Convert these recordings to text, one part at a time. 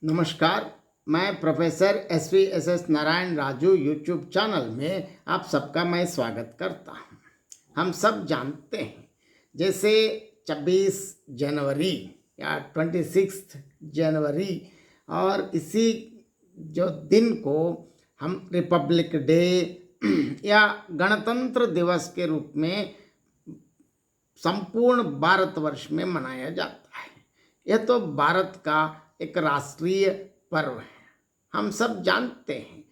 नमस्कार। मैं professor SV SS Narayan Raju YouTube channel में आप सबका मैं स्वागत करता हूं। हम सब जानते हैं जैसे 26 जनवरी या 26 जनवरी और इसी जो दिन को हम रिपब्लिक डे या गणतंत्र दिवस के रूप में संपूर्ण भारतवर्ष में मनाया जाता है। यह तो भारत का एक राष्ट्रीय पर्व है, हम सब जानते हैं।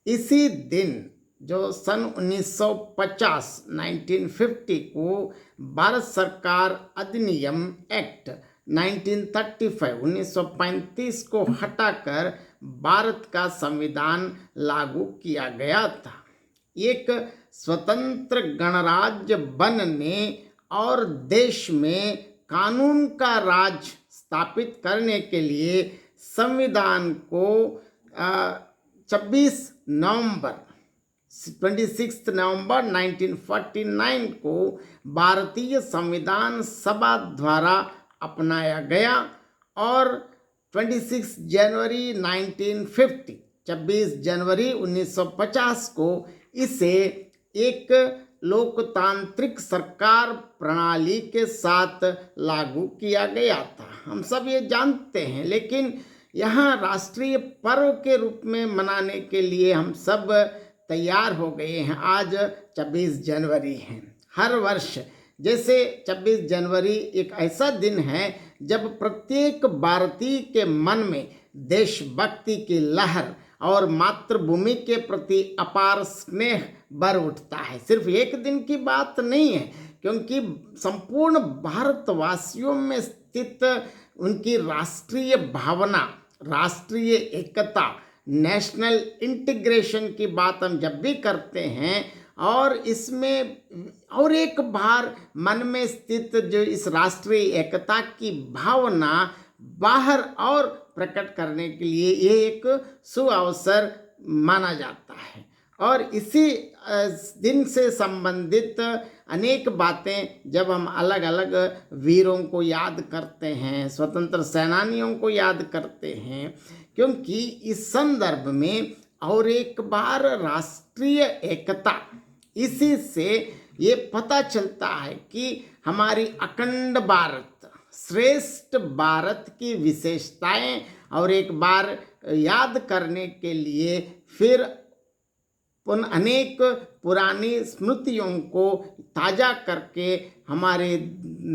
इसी दिन जो सन 1950 को भारत सरकार अधिनियम एक्ट 1935 को हटाकर भारत का संविधान लागू किया गया था। एक स्वतंत्र गणराज्य बनने और देश में कानून का राज स्थापित करने के लिए संविधान को 26 नवंबर 1949 को भारतीय संविधान सभा द्वारा अपनाया गया और 26 जनवरी 1950 को इसे एक लोकतांत्रिक सरकार प्रणाली के साथ लागू किया गया था। हम सब ये जानते हैं, लेकिन यहाँ राष्ट्रीय पर्व के रूप में मनाने के लिए हम सब तैयार हो गए हैं। आज 26 जनवरी है। हर वर्ष जैसे 26 जनवरी एक ऐसा दिन है जब प्रत्येक भारतीय के मन में देशभक्ति की लहर और मातृभूमि के प्रति अपार स्नेह भर उठता है। सिर्फ एक दिन की बात नहीं है, क्योंकि संपूर्ण भारतवासियों में स्थित उनकी राष्ट्रीय भावना, राष्ट्रीय एकता, नेशनल इंटीग्रेशन की बात हम जब भी करते हैं और इसमें और एक बार मन में स्थित जो इस राष्ट्रीय एकता की भावना बाहर और प्रकट करने के लिए ये एक सुअवसर माना जाता है। और इसी दिन से संबंधित अनेक बातें जब हम अलग अलग वीरों को याद करते हैं, स्वतंत्र सेनानियों को याद करते हैं, क्योंकि इस संदर्भ में और एक बार राष्ट्रीय एकता, इसी से ये पता चलता है कि हमारी अखंड भारत, श्रेष्ठ भारत की विशेषताएं और एक बार याद करने के लिए फिर अनेक पुरानी स्मृतियों को ताज़ा करके हमारे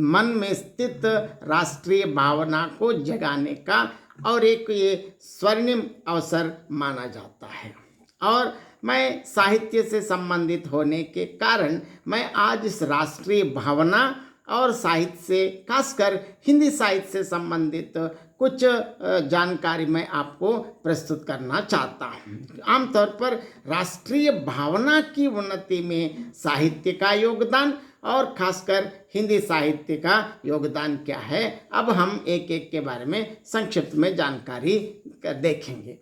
मन में स्थित राष्ट्रीय भावना को जगाने का और एक ये स्वर्णिम अवसर माना जाता है। और मैं साहित्य से संबंधित होने के कारण मैं आज इस राष्ट्रीय भावना और साहित्य से, खासकर हिंदी साहित्य से संबंधित कुछ जानकारी मैं आपको प्रस्तुत करना चाहता हूँ। आमतौर पर राष्ट्रीय भावना की उन्नति में साहित्य का योगदान और खासकर हिंदी साहित्य का योगदान क्या है, अब हम एक एक के बारे में संक्षिप्त में जानकारी देखेंगे।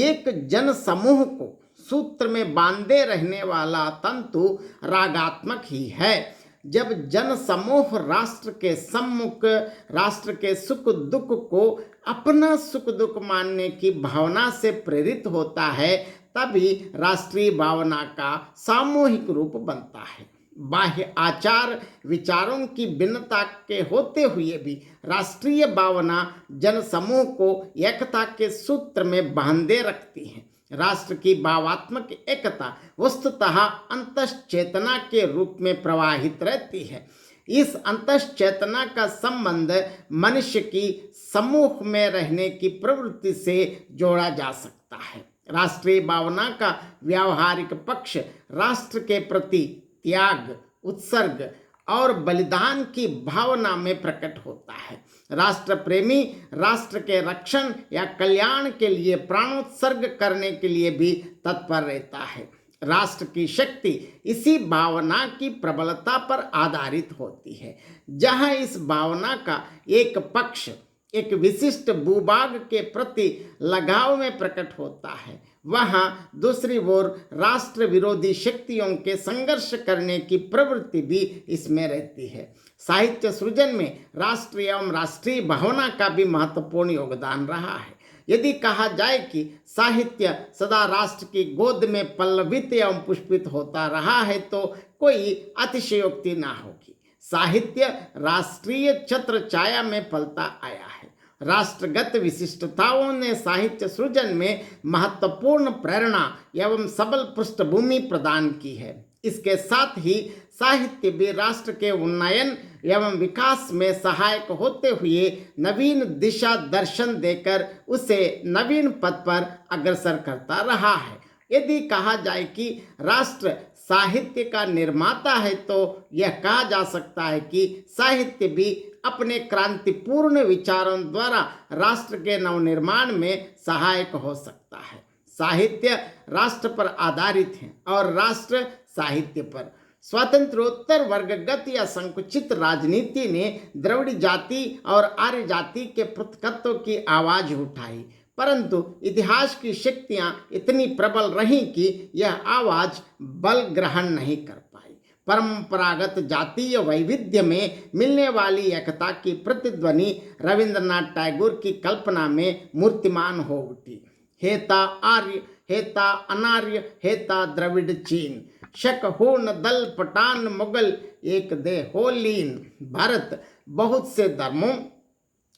एक जन समूह को सूत्र में बांधे रहने वाला तंतु रागात्मक ही है। जब जन समूह राष्ट्र के सम्मुख राष्ट्र के सुख दुख को अपना सुख दुख मानने की भावना से प्रेरित होता है, तभी राष्ट्रीय भावना का सामूहिक रूप बनता है। बाह्य आचार विचारों की भिन्नता के होते हुए भी राष्ट्रीय भावना जन समूह को एकता के सूत्र में बांधे रखती है। राष्ट्र की भावात्मक एकता वस्तुतः अंतश्चेतना के रूप में प्रवाहित रहती है। इस अंतश्चेतना का संबंध मनुष्य की समूह में रहने की प्रवृत्ति से जोड़ा जा सकता है। राष्ट्रीय भावना का व्यावहारिक पक्ष राष्ट्र के प्रति त्याग, उत्सर्ग और बलिदान की भावना में प्रकट होता है। राष्ट्र प्रेमी राष्ट्र के रक्षण या कल्याण के लिए प्राणोत्सर्ग करने के लिए भी तत्पर रहता है। राष्ट्र की शक्ति इसी भावना की प्रबलता पर आधारित होती है। जहां इस भावना का एक पक्ष एक विशिष्ट भूभाग के प्रति लगाव में प्रकट होता है, वहां दूसरी ओर राष्ट्र विरोधी शक्तियों के संघर्ष करने की प्रवृत्ति भी इसमें रहती है। साहित्य सृजन में राष्ट्रीय एवं राष्ट्रीय भावना का भी महत्वपूर्ण योगदान रहा है। यदि कहा जाए कि साहित्य सदा राष्ट्र की गोद में पल्लवित एवं पुष्पित होता रहा है तो कोई अतिशयोक्ति ना होगी। साहित्य राष्ट्रीय छत्र छाया में पलता आया है। राष्ट्रगत विशिष्टताओं ने साहित्य सृजन में महत्वपूर्ण प्रेरणा एवं सबल पृष्ठभूमि प्रदान की है। इसके साथ ही साहित्य भी राष्ट्र के उन्नयन एवं विकास में सहायक होते हुए नवीन दिशा दर्शन देकर उसे नवीन पथ पर अग्रसर करता रहा है। यदि कहा जाए कि राष्ट्र साहित्य का निर्माता है तो यह कहा जा सकता है कि साहित्य भी अपने क्रांतिपूर्ण विचारों द्वारा राष्ट्र के नवनिर्माण में सहायक हो सकता है। साहित्य राष्ट्र पर आधारित है और राष्ट्र साहित्य पर। स्वतंत्रोत्तर वर्गगत या संकुचित राजनीति ने द्रविड़ जाति और आर्य जाति के पृथकत्व की आवाज उठाई, परंतु इतिहास की शक्तियां इतनी प्रबल रहीं कि यह आवाज बल ग्रहण नहीं कर पाई। परंपरागत जातीय वैविध्य में मिलने वाली एकता की प्रतिध्वनि रविंद्रनाथ टैगोर की कल्पना में मूर्तिमान हो उठी। हेता आर्य, हेता अनार्य, हेता द्रविड़ चीन, शक हून दल पठान मुगल, एक दे हो लीन। भारत बहुत से धर्मों,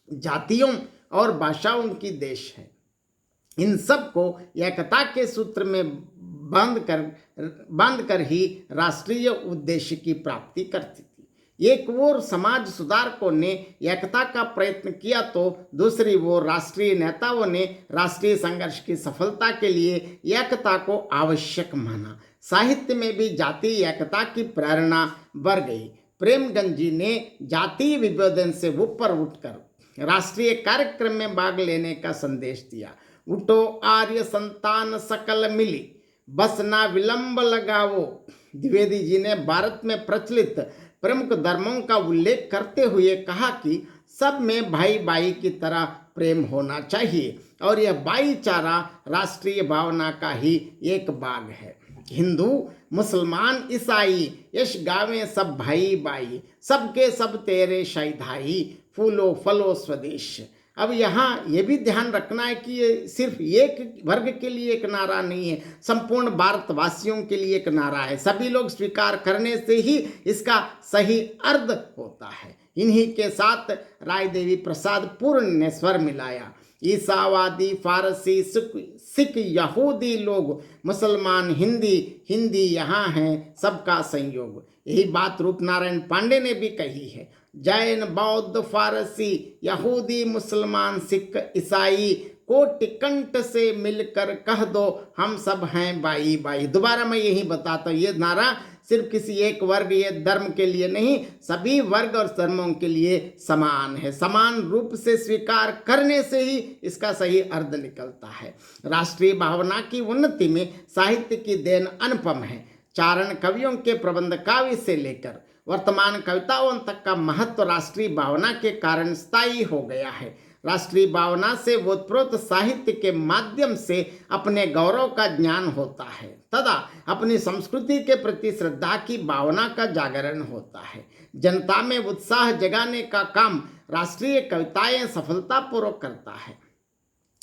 जातियों और भाषाओं की देश है। इन सब को एकता के सूत्र में बांध कर ही राष्ट्रीय उद्देश्य की प्राप्ति करती थी। एक ओर समाज सुधारकों ने एकता का प्रयत्न किया तो दूसरी ओर राष्ट्रीय नेताओं ने राष्ट्रीय संघर्ष की सफलता के लिए एकता को आवश्यक माना। साहित्य में भी जातीय एकता की प्रेरणा बढ़ गई। प्रेमगंज जी ने जातीय विभेदन से ऊपर उठकर राष्ट्रीय कार्यक्रम में भाग लेने का संदेश दिया। उठो आर्य संतान सकल मिली, बस ना विलंब लगाओ। द्विवेदी जी ने भारत में प्रचलित प्रमुख धर्मों का उल्लेख करते हुए कहा कि सब में भाई भाई की तरह प्रेम होना चाहिए और यह भाईचारा राष्ट्रीय भावना का ही एक भाग है। हिंदू, मुसलमान, ईसाई यश गावे सब भाई भाई, सबके सब तेरे शायधाई, फूलो फलो स्वदेश। अब यहाँ ये भी ध्यान रखना है कि ये सिर्फ एक वर्ग के लिए एक नारा नहीं है, संपूर्ण भारतवासियों के लिए एक नारा है। सभी लोग स्वीकार करने से ही इसका सही अर्थ होता है। इन्हीं के साथ राय देवी प्रसाद पूर्ण ने स्वर मिलाया। ईसावादी, फारसी, सिख, यहूदी लोग, मुसलमान, हिंदी, हिंदी यहाँ हैं, सबका संयोग। यही बात रूपनारायण पांडे ने भी कही है। जैन, बौद्ध, फारसी, यहूदी, मुसलमान, सिख, ईसाई कोटि कंठ से मिलकर कह दो हम सब हैं भाई भाई। दोबारा मैं यही बताता हूँ, ये नारा सिर्फ किसी एक वर्ग या धर्म के लिए नहीं, सभी वर्ग और धर्मों के लिए समान है। समान रूप से स्वीकार करने से ही इसका सही अर्थ निकलता है। राष्ट्रीय भावना की उन्नति में साहित्य की देन अनुपम है। चारण कवियों के प्रबंध काव्य से लेकर वर्तमान कविताओं तक का महत्व राष्ट्रीय भावना के कारण स्थायी हो गया है। राष्ट्रीय भावना से ओतप्रोत साहित्य के माध्यम से अपने गौरव का ज्ञान होता है तथा अपनी संस्कृति के प्रति श्रद्धा की भावना का जागरण होता है। जनता में उत्साह जगाने का काम राष्ट्रीय कविताएं सफलतापूर्वक करता है।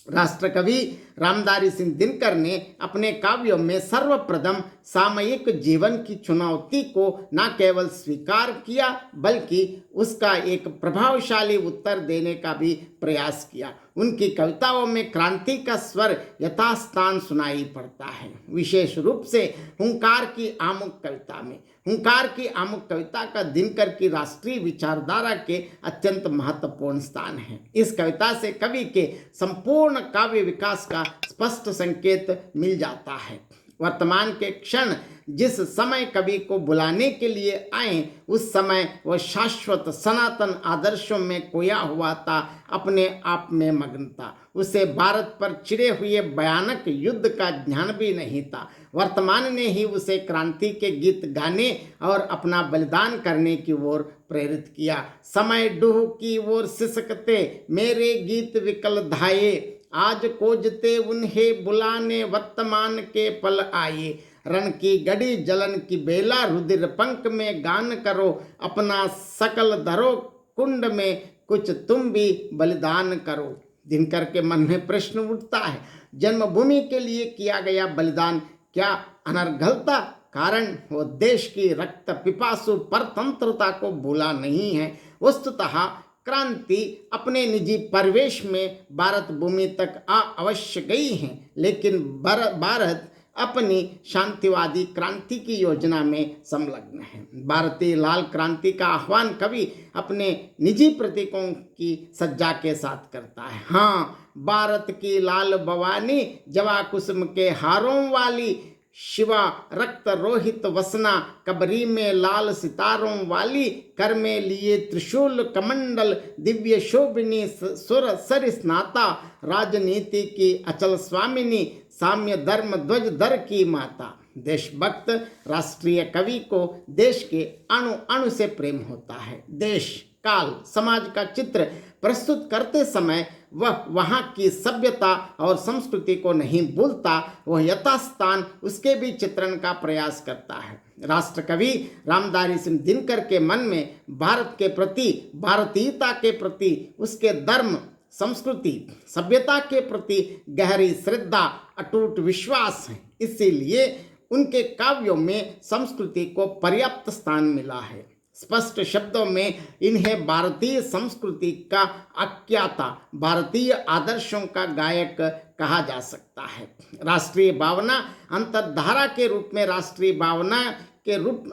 राष्ट्रकवि रामधारी सिंह दिनकर ने अपने काव्यों में सर्वप्रथम सामयिक जीवन की चुनौती को न केवल स्वीकार किया बल्कि उसका एक प्रभावशाली उत्तर देने का भी प्रयास किया। उनकी कविताओं में क्रांति का स्वर यथास्थान सुनाई पड़ता है। विशेष रूप से हुंकार की आमुख कविता में हुंकार की आमुख कविता का दिनकर की राष्ट्रीय विचारधारा के अत्यंत महत्वपूर्ण स्थान है। इस कविता से कवि के संपूर्ण काव्य विकास का स्पष्ट संकेत मिल जाता है। वर्तमान के क्षण जिस समय कवि को बुलाने के लिए आए उस समय वह शाश्वत सनातन आदर्शों में खोया हुआ था, अपने आप में मग्न था। उसे भारत पर छिड़े हुए भयानक युद्ध का ध्यान भी नहीं था। वर्तमान ने ही उसे क्रांति के गीत गाने और अपना बलिदान करने की ओर प्रेरित किया। समय डूह की ओर सिसकते मेरे गीत विकल धाये, आज खोजते उन्हें बुलाने वर्तमान के पल आए। रण की गड़ी जलन की बेला रुधिर पंख में गान करो, अपना सकल धरो कुंड में कुछ तुम भी बलिदान करो। दिनकर के मन में प्रश्न उठता है, जन्मभूमि के लिए किया गया बलिदान क्या अनर्गल था? कारण वो देश की रक्त पिपासु परतंत्रता को भूला नहीं है। वस्तुतः क्रांति अपने निजी परिवेश में भारत भूमि तक आ अवश्य गई है, लेकिन भारत अपनी शांतिवादी क्रांति की योजना में संलग्न है। भारतीय लाल क्रांति का आह्वान कवि अपने निजी प्रतीकों की सज्जा के साथ करता है। हाँ, भारत की लाल भवानी जवा कुसुम के हारों वाली, शिवा रक्त रोहित वसना, कबरी में लाल सितारों वाली, कर में लिए त्रिशूल कमंडल, दिव्य शोभिनी सुर सर स्नाता, राजनीति की अचल स्वामिनी, साम्य धर्म ध्वज दर की माता। देशभक्त राष्ट्रीय कवि को देश के अणु अणु से प्रेम होता है। देश काल समाज का चित्र प्रस्तुत करते समय वह वहाँ की सभ्यता और संस्कृति को नहीं भूलता, वह यथास्थान उसके भी चित्रण का प्रयास करता है। राष्ट्र कवि रामधारी सिंह दिनकर के मन में भारत के प्रति, भारतीयता के प्रति, उसके धर्म संस्कृति सभ्यता के प्रति गहरी श्रद्धा, अटूट विश्वास है। इसीलिए उनके काव्यों में संस्कृति को पर्याप्त स्थान मिला है। स्पष्ट शब्दों में इन्हें भारतीय संस्कृति का आख्याता, भारतीय आदर्शों का गायक कहा जा सकता है। राष्ट्रीय भावना अंतर्धारा के रूप में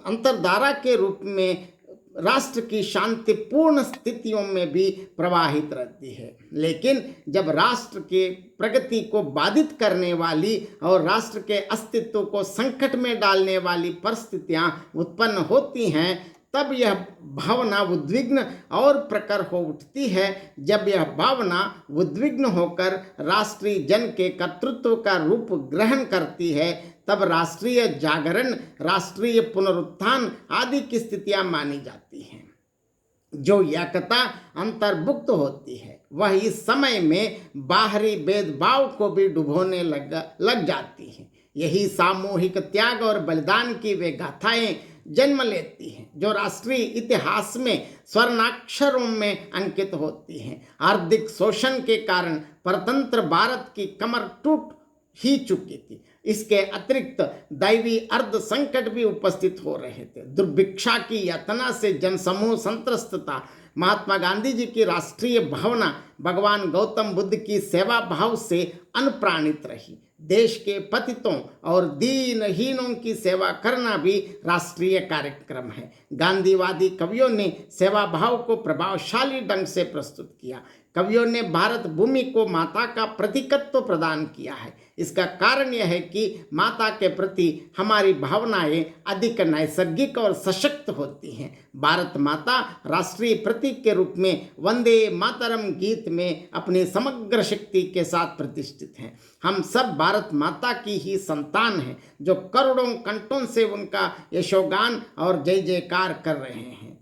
अंतर्धारा के रूप में राष्ट्र की शांतिपूर्ण स्थितियों में भी प्रवाहित रहती है, लेकिन जब राष्ट्र के प्रगति को बाधित करने वाली और राष्ट्र के अस्तित्व को संकट में डालने वाली परिस्थितियां उत्पन्न होती हैं, तब यह भावना उद्विग्न और प्रखर हो उठती है। जब यह भावना उद्विग्न होकर राष्ट्रीय जन के कर्तृत्व का रूप ग्रहण करती है, तब राष्ट्रीय जागरण, राष्ट्रीय पुनरुत्थान आदि की स्थितियां मानी जाती हैं। जो एकता अंतर्भुक्त होती है, वह इस समय में बाहरी भेदभाव को भी डुबोने लग जाती है। यही सामूहिक त्याग और बलिदान की वे गाथाएं जन्म लेती हैं, जो राष्ट्रीय इतिहास में स्वर्णाक्षरों में अंकित होती हैं। आर्थिक शोषण के कारण परतंत्र भारत की कमर टूट ही चुकी थी। इसके अतिरिक्त दैवी अर्ध संकट भी उपस्थित हो रहे थे। दुर्भिक्षा की यातना से जनसमूह संत्रस्त था। महात्मा गांधी जी की राष्ट्रीय भावना भगवान गौतम बुद्ध की सेवा भाव से अनुप्राणित रही। देश के पतितों और दीनहीनों की सेवा करना भी राष्ट्रीय कार्यक्रम है। गांधीवादी कवियों ने सेवा भाव को प्रभावशाली ढंग से प्रस्तुत किया। कवियों ने भारत भूमि को माता का प्रतीकत्व प्रदान किया है। इसका कारण यह है कि माता के प्रति हमारी भावनाएं अधिक नैसर्गिक और सशक्त होती हैं। भारत माता राष्ट्रीय प्रतीक के रूप में वंदे मातरम गीत में अपनी समग्र शक्ति के साथ प्रतिष्ठित हैं। हम सब भारत माता की ही संतान हैं, जो करोड़ों कंठों से उनका यशोगान और जय जयकार कर रहे हैं।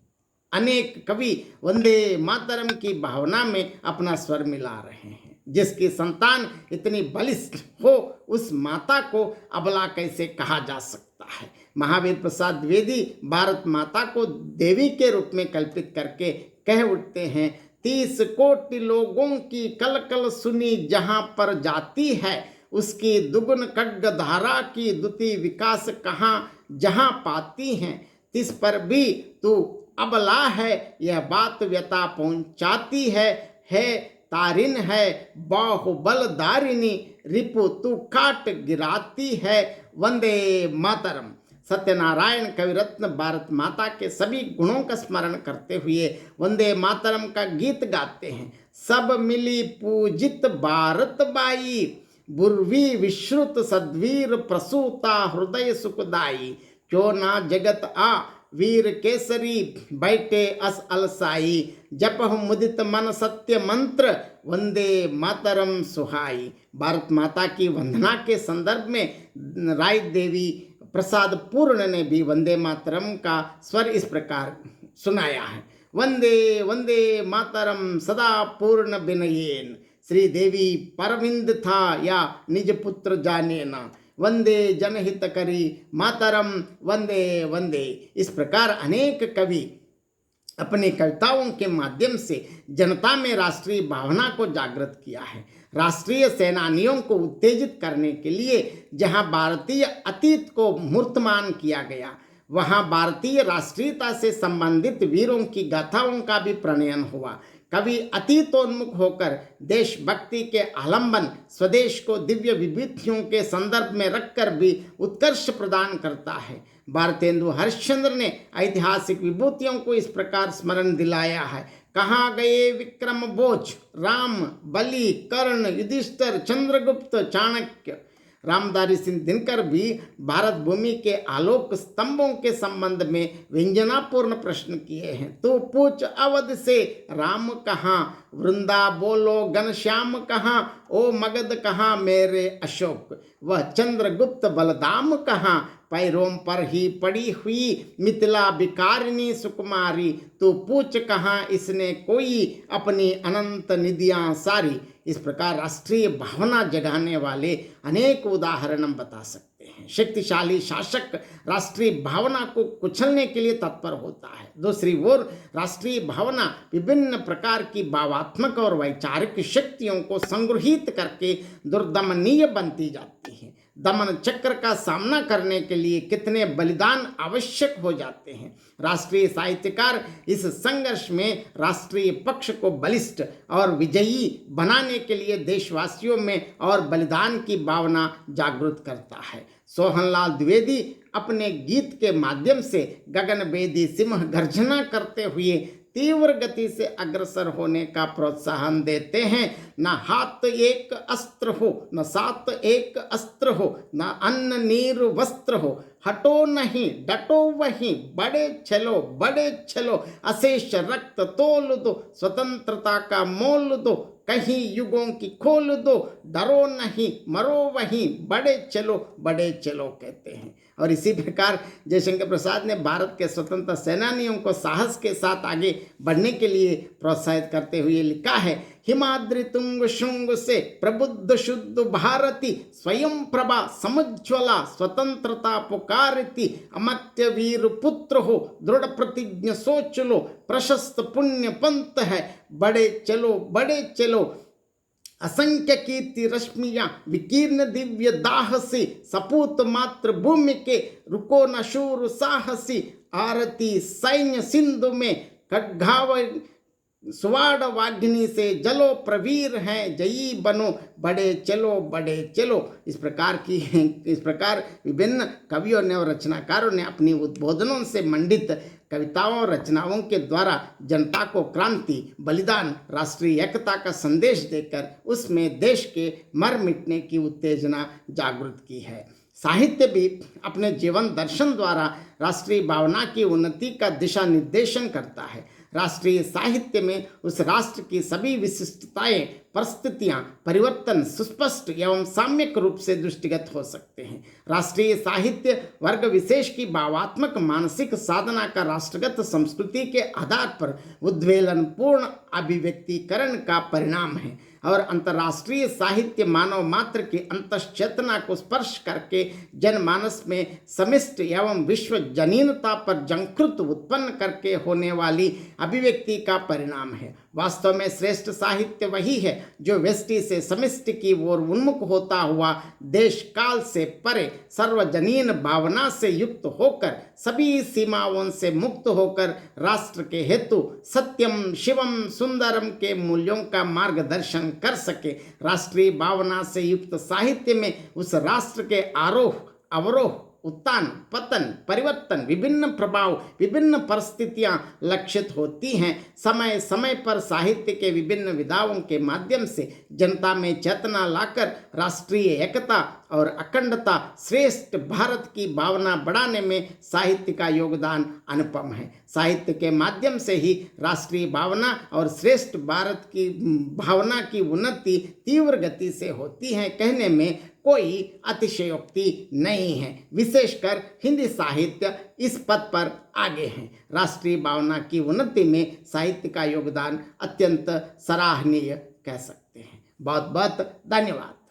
अनेक कवि वंदे मातरम की भावना में अपना स्वर मिला रहे हैं। जिसकी संतान इतनी बलिष्ठ हो, उस माता को अबला कैसे कहा जा सकता है। महावीर प्रसाद द्विवेदी भारत माता को देवी के रूप में कल्पित करके कह उठते हैं, 30 कोटि लोगों की कलकल सुनी जहां पर जाती है, उसकी दुगुन खड्ग धारा की द्युति विकास कहाँ जहां पाती हैं। तिस पर भी तू अबला है, यह बात व्यथा पहुंचाती है तारिन है बाहुबलधारिणी, रिपु तू काट गिराती है। वंदे मातरम। सत्यनारायण कविरत्न भारत माता के सभी गुणों का स्मरण करते हुए वंदे मातरम का गीत गाते हैं। सब मिली पूजित भारत बाई, बुर्वी विश्रुत सद्वीर प्रसूता हृदय सुखदाई। क्यों ना जगत आ वीर केसरी, बैठे अस अलसाई। जपहु मुदित मन सत्य मंत्र, वंदे मातरम सुहाई। भारत माता की वंदना के संदर्भ में राय देवी प्रसाद पूर्ण ने भी वंदे मातरम का स्वर इस प्रकार सुनाया है। वंदे वंदे मातरम सदा पूर्ण विनयेन, श्री देवी परविंद था या निज पुत्र जाने ना। वंदे जनहित करी मातरम वंदे वंदे। इस प्रकार अनेक कवि अपनी कविताओं के माध्यम से जनता में राष्ट्रीय भावना को जागृत किया है। राष्ट्रीय सेनानियों को उत्तेजित करने के लिए जहां भारतीय अतीत को मूर्तमान किया गया, वहां भारतीय राष्ट्रीयता से संबंधित वीरों की गाथाओं का भी प्रणयन हुआ। कवि अतीतोन्मुख होकर देशभक्ति के आलंबन, स्वदेश को दिव्य विभूतियों के संदर्भ में रखकर भी उत्कर्ष प्रदान करता है। भारतेंदु हरिश्चंद्र ने ऐतिहासिक विभूतियों को इस प्रकार स्मरण दिलाया है। कहाँ गए विक्रम भोज, राम, बलि, कर्ण, युधिष्ठिर, चंद्रगुप्त, चाणक्य। रामधारी सिंह दिनकर भी भारत भूमि के आलोक स्तंभों के संबंध में व्यंजनापूर्ण प्रश्न किए हैं। तू पूछ अवध से राम कहाँ, वृंदा बोलो घनश्याम कहाँ, ओ मगध कहाँ मेरे अशोक, वह चंद्रगुप्त बलदाम कहाँ, पैरों पर ही पड़ी हुई मिथिला बिकारिणी सुकुमारी, तू पूछ कहाँ इसने कोई अपनी अनंत निधियां सारी। इस प्रकार राष्ट्रीय भावना जगाने वाले अनेक उदाहरण हम बता सकते हैं। शक्तिशाली शासक राष्ट्रीय भावना को कुचलने के लिए तत्पर होता है। दूसरी ओर राष्ट्रीय भावना विभिन्न प्रकार की भावात्मक और वैचारिक शक्तियों को संगृहित करके दुर्दमनीय बनती जाती है। दमन चक्र का सामना करने के लिए कितने बलिदान आवश्यक हो जाते हैं। राष्ट्रीय साहित्यकार इस संघर्ष में राष्ट्रीय पक्ष को बलिष्ठ और विजयी बनाने के लिए देशवासियों में और बलिदान की भावना जागृत करता है। सोहनलाल द्विवेदी अपने गीत के माध्यम से गगनभेदी सिंह गर्जना करते हुए तीव्र गति से अग्रसर होने का प्रोत्साहन देते हैं। न हाथ एक अस्त्र हो, न साथ एक अस्त्र हो, न अन्न नीर वस्त्र हो, हटो नहीं डटो वहीं, बड़े चलो, अशेष रक्त तोल दो, स्वतंत्रता का मोल दो, कहीं युगों की खोल दो, डरो नहीं मरो वहीं, बड़े चलो कहते हैं। और इसी प्रकार जयशंकर प्रसाद ने भारत के स्वतंत्रता सेनानियों को साहस के साथ आगे बढ़ने के लिए प्रोत्साहित करते हुए लिखा है। हिमाद्रि तुंग शुंग से प्रबुद्ध शुद्ध भारती, स्वयं प्रभा समुज्ज्वला, स्वतंत्रता पुकारती, अमर्त्य वीर पुत्र हो, दृढ़ प्रतिज्ञ सोच लो, प्रशस्त पुण्य पंथ है, बड़े चलो, असंख्य कीर्ति रश्मियां विकीर्ण दिव्य दाहसी, सपूत मात्र भूमि के रुको न शूर साहसी, आरती सैन्य सिंधु में खड्गाव सुवाड़ वाग्नि से जलो, प्रवीर हैं जयी बनो, बड़े चलो। इस प्रकार विभिन्न कवियों ने और रचनाकारों ने अपनी उद्बोधनों से मंडित कविताओं और रचनाओं के द्वारा जनता को क्रांति, बलिदान, राष्ट्रीय एकता का संदेश देकर उसमें देश के मर मिटने की उत्तेजना जागृत की है। साहित्य भी अपने जीवन दर्शन द्वारा राष्ट्रीय भावना की उन्नति का दिशा निर्देशन करता है। राष्ट्रीय साहित्य में उस राष्ट्र की सभी विशिष्टताएं, परिस्थितियां, परिवर्तन सुस्पष्ट एवं साम्यक रूप से दृष्टिगत हो सकते हैं। राष्ट्रीय साहित्य वर्ग विशेष की भावात्मक मानसिक साधना का राष्ट्रगत संस्कृति के आधार पर उद्वेलन पूर्ण अभिव्यक्तिकरण का परिणाम है और अंतर्राष्ट्रीय साहित्य मानव मात्र की अंतश्चेतना को स्पर्श करके जनमानस में समिष्ट एवं विश्व जनीनता पर जंकृत उत्पन्न करके होने वाली अभिव्यक्ति का परिणाम है। वास्तव में श्रेष्ठ साहित्य वही है जो व्यष्टि से समिष्ट की ओर उन्मुख होता हुआ देश काल से परे सर्वजनीन भावना से युक्त होकर सभी सीमाओं से मुक्त होकर राष्ट्र के हेतु सत्यम शिवम सुंदरम के मूल्यों का मार्गदर्शन कर सके। राष्ट्रीय भावना से युक्त साहित्य में उस राष्ट्र के आरोह अवरोह, उत्थान पतन, परिवर्तन, विभिन्न प्रभाव, विभिन्न परिस्थितियां लक्षित होती हैं। समय समय पर साहित्य के विभिन्न विधाओं के माध्यम से जनता में चेतना लाकर राष्ट्रीय एकता और अखंडता, श्रेष्ठ भारत की भावना बढ़ाने में साहित्य का योगदान अनुपम है। साहित्य के माध्यम से ही राष्ट्रीय भावना और श्रेष्ठ भारत की भावना की उन्नति तीव्र गति से होती है, कहने में कोई अतिशयोक्ति नहीं है। विशेषकर हिंदी साहित्य इस पथ पर आगे है। राष्ट्रीय भावना की उन्नति में साहित्य का योगदान अत्यंत सराहनीय कह सकते हैं। बहुत बहुत धन्यवाद।